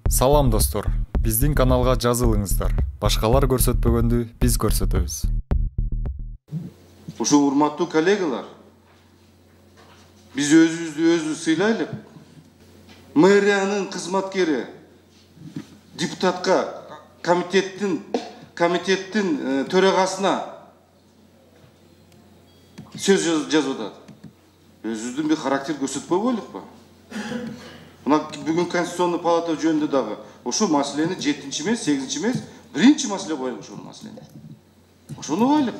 Салам достор, биздин каналга жазылыңыздар. Башкалар көрсөтпөгөндү биз көрсөтөбүз. Ушул урматтуу коллегалар, биз өзүбүздү сыйлайлык. Мэриянын кызматкери депутатка комитеттин төрагасына сөз жазып атат. Өзүбүздүн bir характер көрсөтпөй койлукпу? Мына бүгүн Конституционный палата жөнүндө дагы ошол маселени 7-чи эмес, 8-чи эмес, 1-чи маселе коелук ушул маселени. Ошону коелук.